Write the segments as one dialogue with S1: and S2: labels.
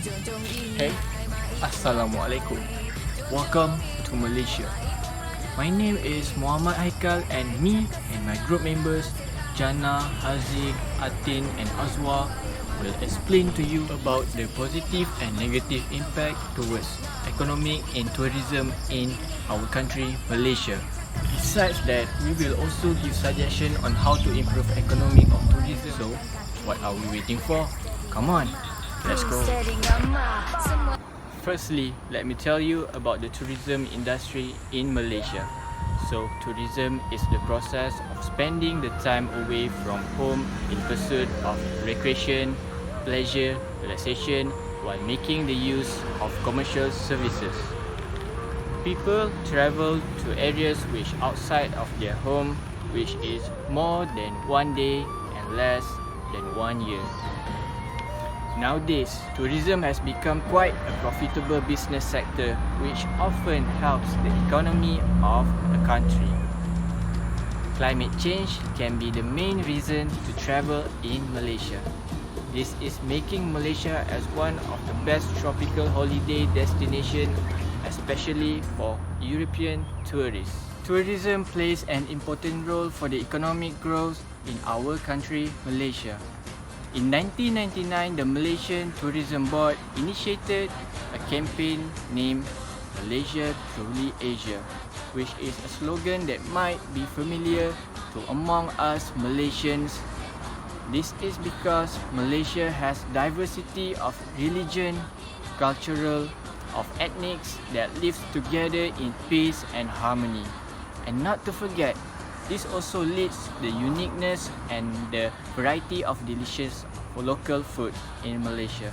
S1: Hey, Assalamualaikum. Welcome to Malaysia. My name is Muhammad Haikal and me and my group members Jana, Haziq, Atin and Azwa will explain to you about the positive and negative impact towards economic and tourism in our country, Malaysia. Besides that, we will also give suggestion on how to improve economic of tourism. So, what are we waiting for? Come on, let's go. Firstly, let me tell you about the tourism industry in Malaysia. So, tourism is the process of spending the time away from home in pursuit of recreation, pleasure, relaxation while making the use of commercial services. People travel to areas which outside of their home, which is more than 1 day and less than 1 year. Nowadays, tourism has become quite a profitable business sector which often helps the economy of a country. Climate change can be the main reason to travel in Malaysia. This is making Malaysia as one of the best tropical holiday destination, especially for European tourists. Tourism plays an important role for the economic growth in our country, Malaysia. In 1999, the Malaysian Tourism Board initiated a campaign named Malaysia Truly Asia, which is a slogan that might be familiar to among us Malaysians. This is because Malaysia has diversity of religion, cultural, of ethnics that lives together in peace and harmony. And not to forget, this also leads the uniqueness and the variety of delicious local food in Malaysia.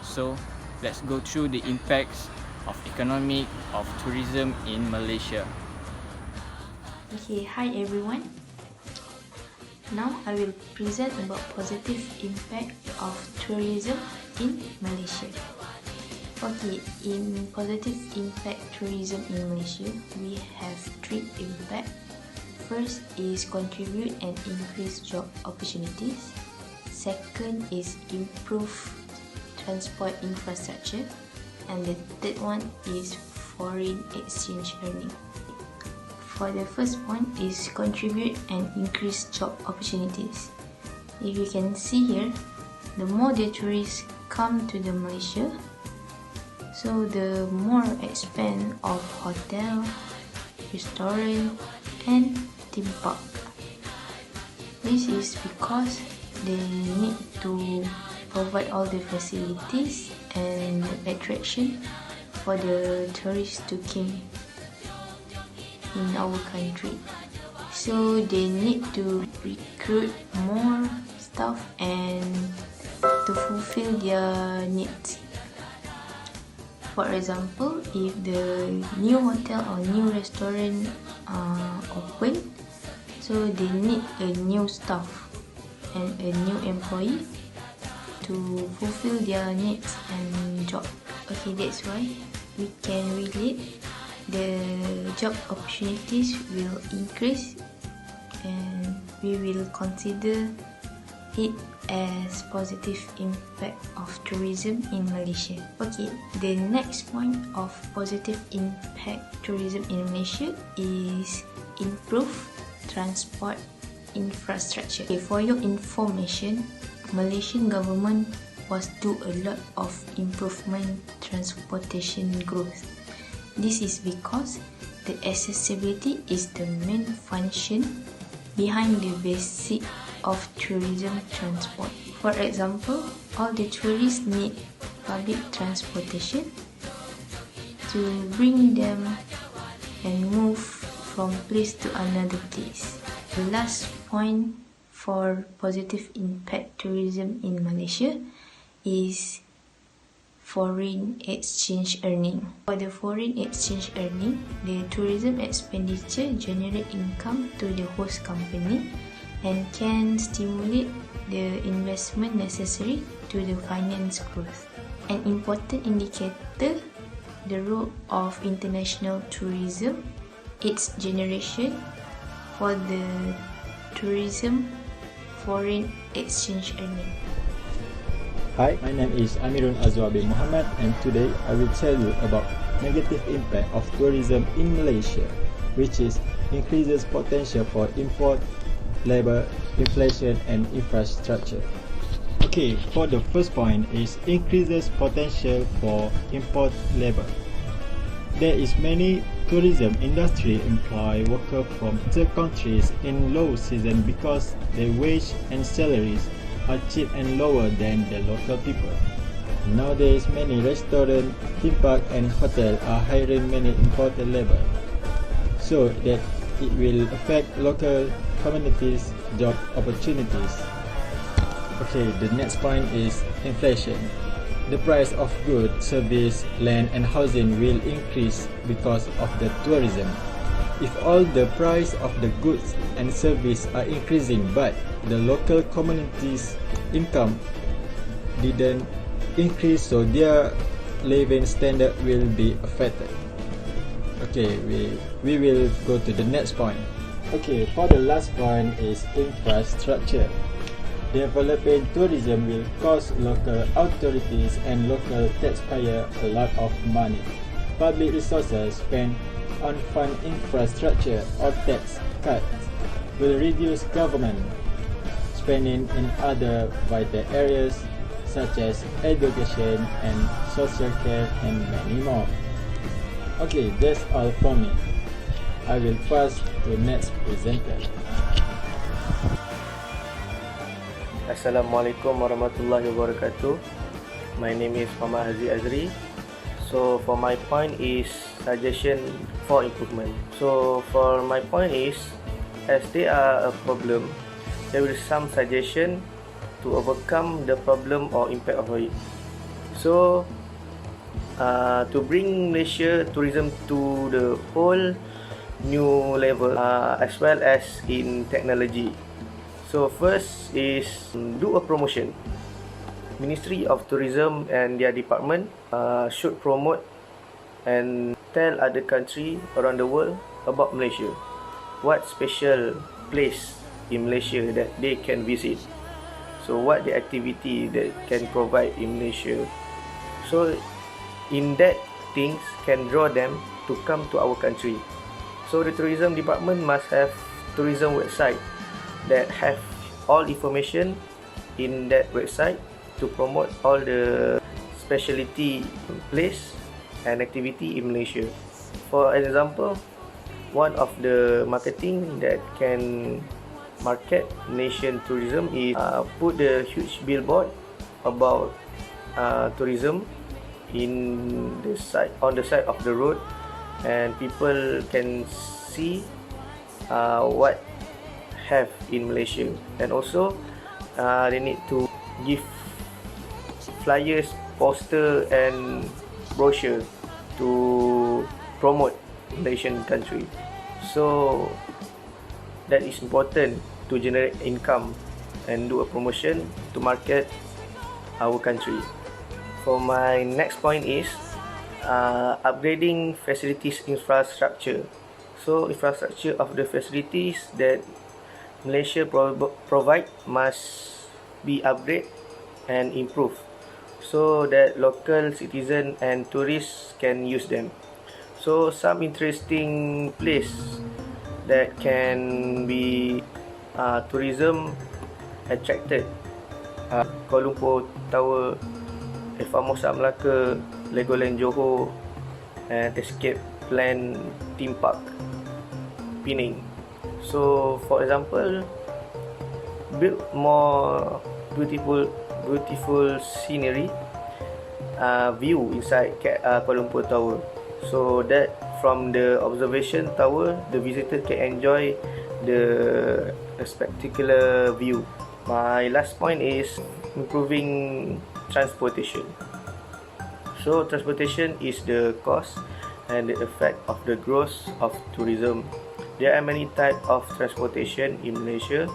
S1: So, let's go through the impacts of economic of tourism in Malaysia.
S2: Okay, hi everyone. Now I will present about positive impact of tourism in Malaysia. Okay, in positive impact tourism in Malaysia, we have 3 impacts. First is contribute and increase job opportunities. Second is improve transport infrastructure. And the third one is foreign exchange earning. For the first point is contribute and increase job opportunities. If you can see here, the more the tourists come to the Malaysia, so the more expand of hotel, restaurant and theme park. This is because they need to provide all the facilities and attraction for the tourists to come in our country. So they need to recruit more staff and to fulfill their needs. For example, if the new hotel or new restaurant open, so they need a new staff and a new employee to fulfill their needs and job. Okay, that's why we can relate the job opportunities will increase and we will consider it as positive impact of tourism in Malaysia. Okay, the next point of positive impact tourism in Malaysia is improve transport infrastructure. Okay, for your information, Malaysian government was do a lot of improvement transportation growth. This is because the accessibility is the main function behind the basic of tourism transport. For example, all the tourists need public transportation to bring them and move from place to another place. The last point for positive impact tourism in Malaysia is foreign exchange earning. For the foreign exchange earning, the tourism expenditure generate income to the host company and can stimulate the investment necessary to the finance growth. An important indicator, the role of international tourism, its generation for the tourism foreign exchange earning.
S3: Hi, my name is Amirun Azwa bin Muhammad, and today I will tell you about negative impact of tourism in Malaysia, which is increases potential for import, labor, inflation and infrastructure. Okay, for the first point is increases potential for import labor. There is many tourism industry employ workers from third countries in low season because their wage and salaries are cheap and lower than the local people. Nowadays, many restaurants, theme park and hotel are hiring many imported labor, so that it will affect local communities' job opportunities. Okay, the next point is inflation. The price of goods, service, land and housing will increase because of the tourism. If all the price of the goods and service are increasing but the local community's income didn't increase, so their living standard will be affected. Okay, we will go to the next point. Okay, for the last point is infrastructure. Developing tourism will cost local authorities and local taxpayers a lot of money. Public resources spent on fund infrastructure or tax cuts will reduce government spending in other vital areas such as education and social care and many more. Okay, that's all from me. I will pass to next presenter.
S4: Assalamualaikum warahmatullahi wabarakatuh. My name is Muhammad Hazi Azri. So for my point is suggestion for improvement. So for my point is, as they are a problem, there is some suggestion to overcome the problem or impact of it. So to bring Malaysia tourism to the whole new level, as well as in technology. So first is do a promotion. Ministry of Tourism and their department should promote and tell other country around the world about Malaysia. What special place in Malaysia that they can visit. So what the activity that can provide in Malaysia. So in that things can draw them to come to our country. So the tourism department must have tourism website that have all information in that website to promote all the specialty place and activity in Malaysia. For example, one of the marketing that can market Malaysian tourism is put the huge billboard about tourism in the side, on the side of the road, and people can see what have in Malaysia. And also they need to give flyers, poster and brochure to promote Malaysian country. So that is important to generate income and do a promotion to market our country. For my next point is upgrading facilities infrastructure. So infrastructure of the facilities that Malaysia provide must be upgraded and improved so that local citizens and tourists can use them. So some interesting place that can be tourism attracted, Kuala Lumpur Tower, Famosa Melaka, Legoland Johor and Escape Plan Theme Park Penang. So for example, build more beautiful scenery view inside Kuala Lumpur Tower, so that from the observation tower the visitor can enjoy the spectacular view. My last point is improving transportation. So transportation is the cause and the effect of the growth of tourism. There are many types of transportation in Malaysia,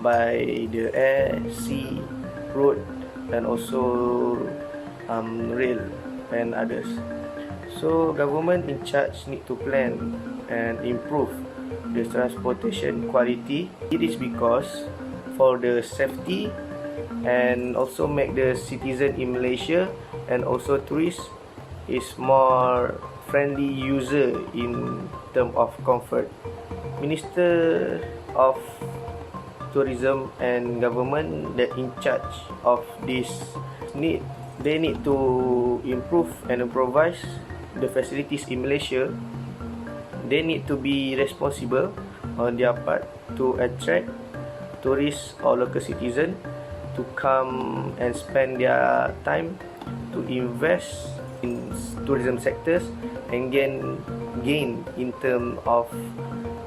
S4: by the air, sea, road and also rail and others. So government in charge need to plan and improve the transportation quality. It is because for the safety and also make the citizen in Malaysia and also tourists is more friendly user in term of comfort. Minister of Tourism and government that in charge of this they need to improve and improvise the facilities in Malaysia. They need to be responsible on their part to attract tourists or local citizens to come and spend their time to invest in tourism sectors and gain in terms of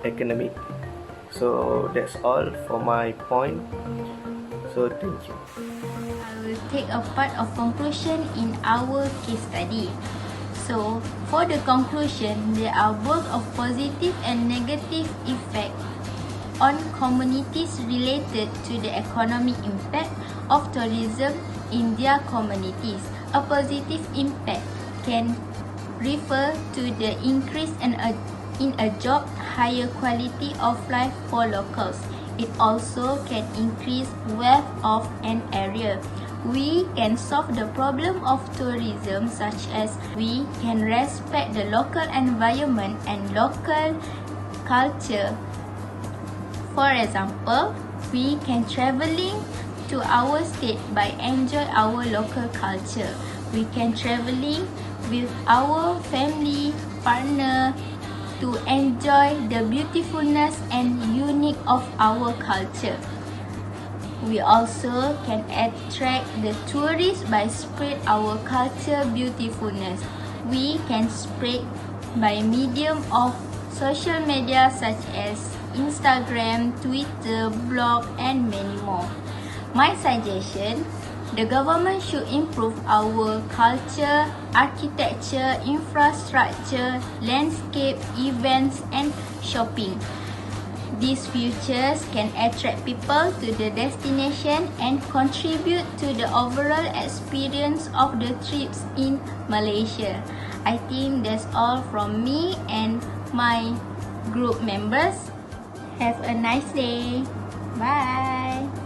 S4: economic. So that's all for my point. So thank you.
S2: I will take a part of conclusion in our case study. So for the conclusion, there are both of positive and negative effect on communities related to the economic impact of tourism in their communities. A positive impact can refer to the increase in a job, higher quality of life for locals. It also can increase wealth of an area. We can solve the problem of tourism such as we can respect the local environment and local culture. For example, we can traveling to our state by enjoy our local culture. We can traveling with our family, partner to enjoy the beautifulness and unique of our culture. We also can attract the tourists by spread our culture beautifulness. We can spread by medium of social media such as Instagram, Twitter, blog and many more. My suggestion, the government should improve our culture, architecture, infrastructure, landscape, events and shopping. These features can attract people to the destination and contribute to the overall experience of the trips in Malaysia. I think that's all from me and my group members. Have a nice day. Bye.